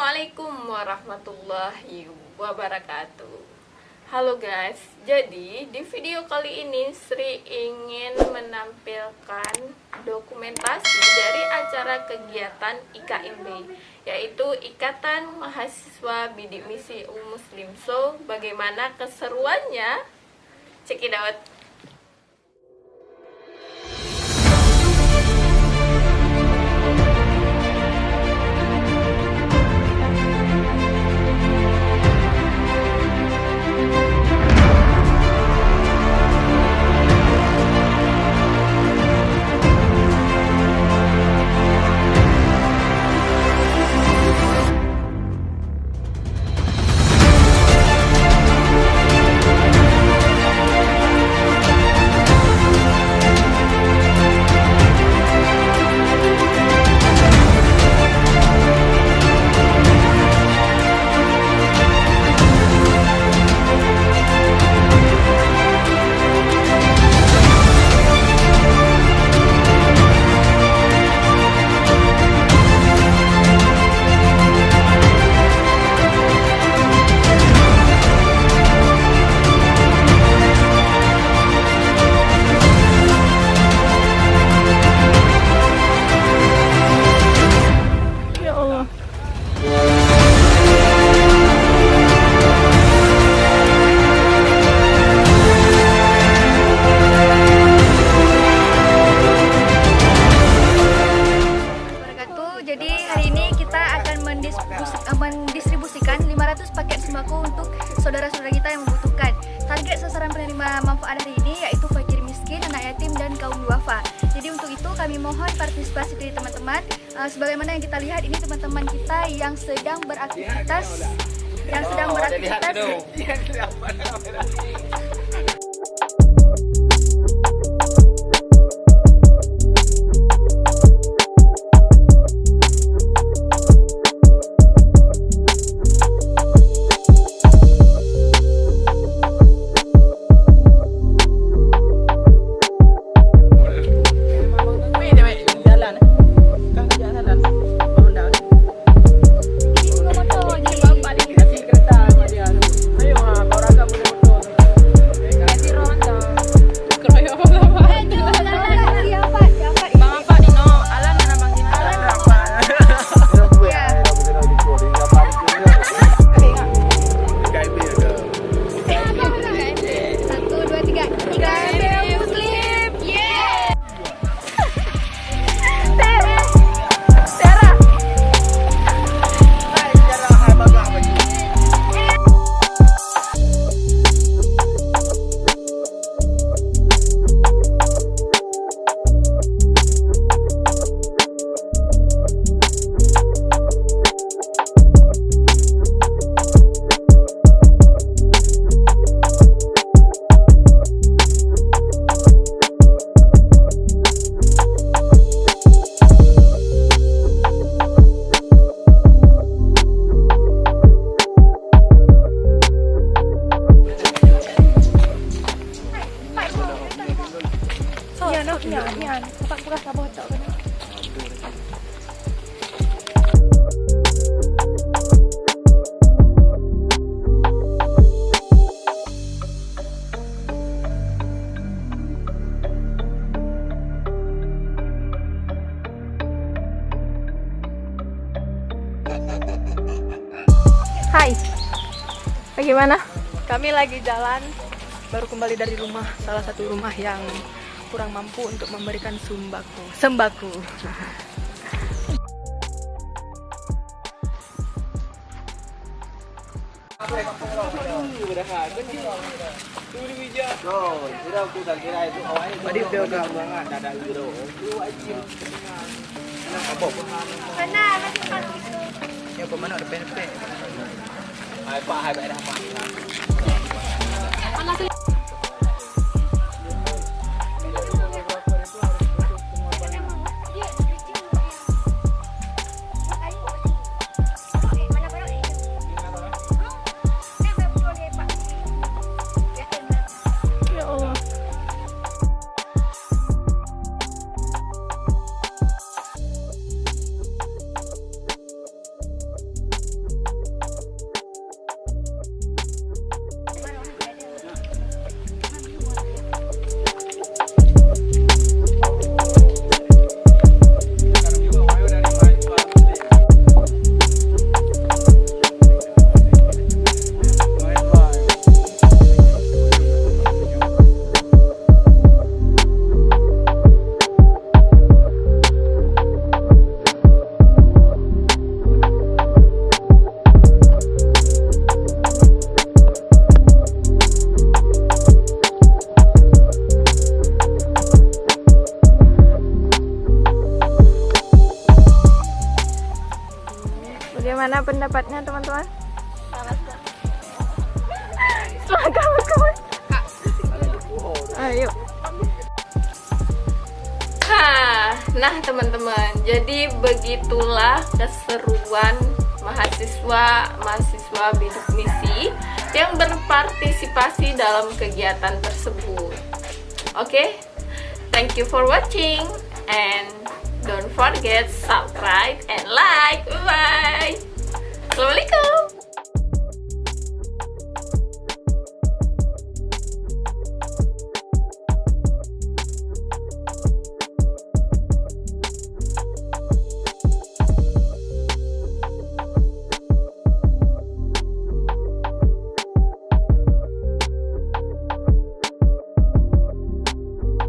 Assalamualaikum warahmatullahi wabarakatuh. Halo guys, jadi di video kali ini Sri ingin menampilkan dokumentasi dari acara kegiatan IKMB, yaitu Ikatan Mahasiswa Bidik Misi Muslim. So, bagaimana keseruannya? Check it out. Jadi hari ini kita akan mendistribusikan 500 paket sembako untuk saudara-saudara kita yang membutuhkan. Target sasaran penerima manfaat hari ini yaitu fakir miskin, anak yatim, dan kaum duafa. Jadi untuk itu kami mohon partisipasi dari teman-teman. Sebagaimana yang kita lihat ini teman-teman kita yang sedang beraktivitas. Hai, bagaimana? Kami lagi jalan, baru kembali dari rumah, salah satu rumah yang kurang mampu untuk memberikan sembako. Ya pemenang depan-depan. Hai Pak, hai Pak Rahmat. Bagaimana pendapatnya teman-teman? Semangat kawan-kawan. Ayo. Nah teman-teman, jadi begitulah keseruan mahasiswa bidik misi yang berpartisipasi dalam kegiatan tersebut. Oke, thank you for watching and don't forget subscribe and like. Bye. Assalamualaikum.